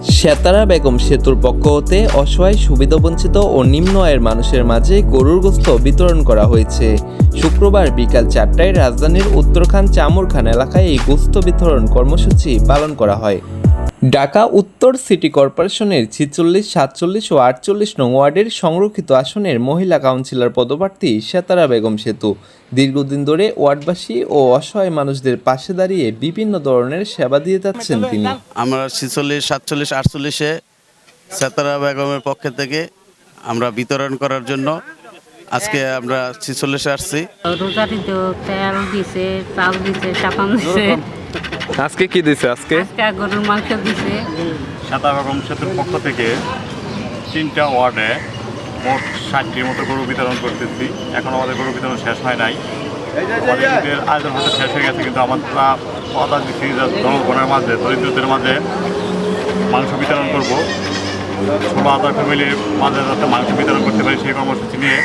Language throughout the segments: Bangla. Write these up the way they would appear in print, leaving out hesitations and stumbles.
সেতারা বেগম সেতুর পক্ষ হতে অসহায় সুবিধাবঞ্চিত ও নিম্ন আয়ের মানুষের মাঝে গরুর গোশত বিতরণ করা হয়েছে। শুক্রবার বিকাল 4টায় রাজধানীর উত্তরখান চামুরখান এলাকায় এই গোশত বিতরণ কর্মসূচি পালন করা হয়। ঢাকা উত্তর সিটি কর্পোরেশনের 46, 47 ও 48 নং ওয়ার্ডের সংরক্ষিত আসনের মহিলা কাউন্সিলর পদপ্রার্থী সেতারা বেগম সেতু দীর্ঘদিন ধরে ওয়ার্ডবাসী ও অসহায় মানুষদের পাশে দাঁড়িয়ে বিভিন্ন ধরনের সেবা দিয়ে যাচ্ছেন তিনি। আমরা 46, 47, 48-এ সেতারা বেগমের পক্ষ থেকে আমরা বিতরণ করার জন্য আজকে আমরা 46-এ আসছি। রোজারিতে তেল দিছে, চাল দিছে, চাপান দিছে। আজকে কি দিছে? আজকে গরুর মাংস দিছে। সেতারা বেগম সেতুর পক্ষ থেকে 3টা ওয়ার্ডে মোট 60টির মতো গরু বিতরণ করতেছি। এখন আমাদের গরু বিতরণ শেষ হয় নাই, আমাদের ঈদের আয়োজন হতে শেষ হয়ে গেছে, কিন্তু আমরা কথা দিচ্ছি জনগণের মাঝে, দরিদ্রদের মাঝে মাংস বিতরণ করব। 16,000 ফ্যামিলির মাঝে যাতে মাংস বিতরণ করতে পারি সেই কর্মসূচি নিয়ে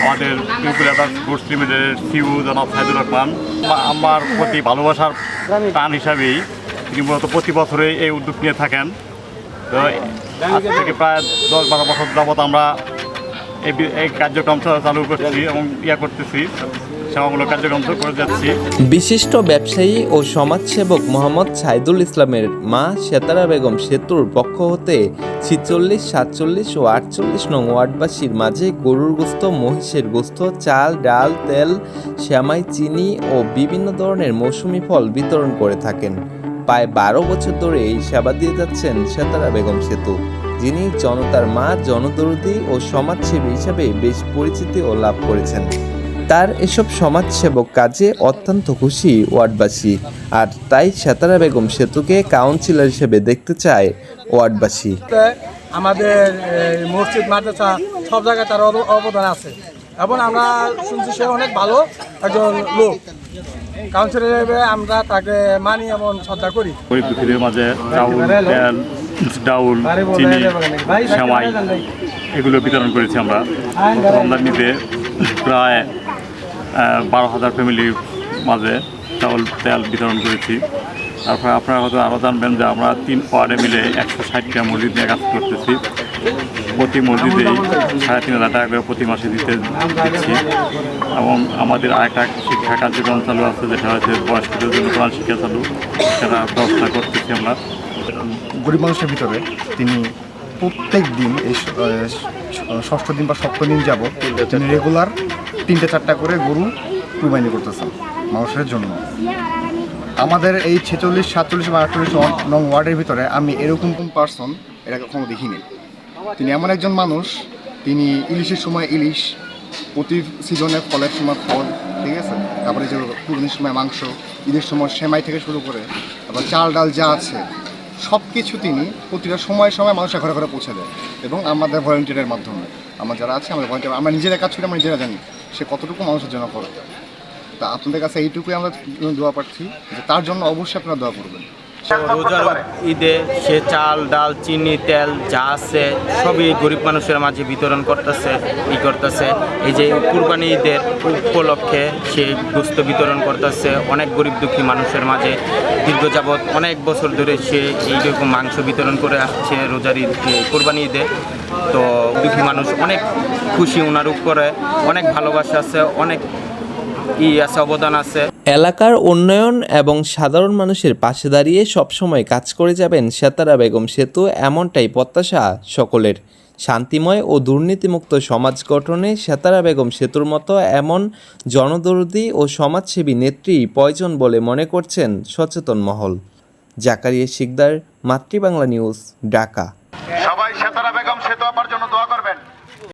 আমাদের পিউপিল আদার্স ফুডস লিমিটেডের সিইও জনাব সাইদুর রহমান আমার প্রতি ভালোবাসার টান হিসাবেই তিনি মূলত প্রতি বছরে এই উদ্যোগ নিয়ে থাকেন। তো আজ থেকে প্রায় 10-12 বছর যাবৎ আমরা এই কার্যক্রম চালু করছি এবং করতেছি, সেবামূলক কার্যক্রম করে যাচ্ছি। বিশিষ্ট ব্যবসায়ী ও সমাজসেবক মোহাম্মদ সাইদুল ইসলামের মা সেতারা বেগম সেতুর পক্ষ হতে 46, 47 ও 48 নং ওয়ার্ডবাসীর মাঝে গরুর গোশত, মহিষের গোশত, চাল, ডাল, তেল, সেমাই, চিনি ও বিভিন্ন ধরনের মৌসুমি ফল বিতরণ করে থাকেন। প্রায় 12 বছর ধরে এই সেবা দিয়ে যাচ্ছেন সেতারা বেগম সেতু, যিনি জনতার মা, জনদরদী ও সমাজসেবী হিসাবে বেশ পরিচিতি ও লাভ করেছেন। তার এসব সমাজসেবক কাজে অত্যন্ত খুশি ওয়ার্ডবাসী, আর তাই সেতারা বেগম সেতুকে কাউন্সিলর হিসেবে দেখতে চায় ওয়ার্ডবাসী। আমাদের মসজিদ, মাদ্রাসা সব জায়গায় তার অবদান আছে এবং আমরা শুনছি সে অনেক ভালো একজন লোক। কাউন্সিলর হিসেবে আমরা তাকে মানি এবং শ্রদ্ধা করি। গরিব দুঃখীদের মাঝে চাউল, তেল, ডাউল, চিনি, সেমাই এগুলো বিতরণ করেছি আমরা। রমজানিতে প্রায় 12,000 ফ্যামিলির মাঝে চাউল, তেল বিতরণ করেছি। তারপরে আপনারা হয়তো আরও জানবেন যে আমরা 3 ওয়ার্ডে মিলে 160টা মসজিদ নিয়ে কাজ করতেছি। প্রতি মসজিদে 3,500 টাকা করে প্রতি মাসে দিচ্ছি এবং আমাদের আরেকটা শিক্ষা কার্যক্রম চালু আছে, যেটা হচ্ছে বয়স্কদের জন্য কোরআন শিক্ষা চালু, সেটা ব্যবস্থা করতেছি আমরা। গরিব মানুষের ভিতরে তিনি প্রত্যেক দিন এই 6ষ্ঠ দিন বা 7ম দিন যাবত তিনি রেগুলার 3-4টা করে গরু কুরবানি করতেছেন মানুষের জন্য। আমাদের এই 46, 47 বা 48 নং ওয়ার্ডের ভিতরে আমি এরকম পার্সন এটা কখনো দেখিনি। তিনি এমন একজন মানুষ, তিনি ইলিশের সময় ইলিশ, প্রতি সিজনে ফলের সময় ফল, ঠিক আছে, তারপরে যে কুরবানির সময় মাংস, ঈদের সময় সেমাই থেকে শুরু করে তারপর চাল ডাল যা আছে সব কিছু তিনি প্রতিটা সময় মানুষের ঘরে ঘরে পৌঁছে দেয়। এবং আমাদের ভলেন্টিয়ারের মাধ্যমে আমরা যারা আছে, আমাদের ভলেন্টিয়ার, আমরা নিজেরা কাজ করি, আমরা নিজেরা জানি সে কতটুকু মানুষের জন্য করে। তা আপনাদের কাছে এইটুকুই আমরা দোয়া পাচ্ছি যে তার জন্য অবশ্যই আপনারা দোয়া করবেন। রোজার ঈদে সে চাল, ডাল, চিনি, তেল যা আছে সবই গরিব মানুষের মাঝে বিতরণ করতেছে। এই যে কুরবানি ঈদের উপলক্ষে সে গোশত বিতরণ করতেছে অনেক গরিব দুঃখী মানুষের মাঝে। দীর্ঘ যাবৎ অনেক বছর ধরে সে এইরকম মাংস বিতরণ করে আসছে রোজার ঈদ, কুরবানি ঈদে। তো দুঃখী মানুষ অনেক খুশি, ওনার উপরে অনেক ভালোবাসা আছে, অনেক অবদান আছে। এলাকার উন্নয়ন এবং সাধারণ মানুষের পাশে দাঁড়িয়ে সবসময় কাজ করে যাবেন সেতারা বেগম সেতু, এমনটাই প্রত্যাশা সকলের। শান্তিময় ও দুর্নীতিমুক্ত সমাজ গঠনে সেতারা বেগম সেতুর মতো এমন জনদরদী ও সমাজসেবী নেত্রী প্রয়োজন বলে মনে করছেন সচেতন মহল। জাকারিয়া শিকদার, মাতৃবাংলা নিউজ, ঢাকা। সবাই সেতারা বেগম সেতু আপার জন্য দোয়া করবেন।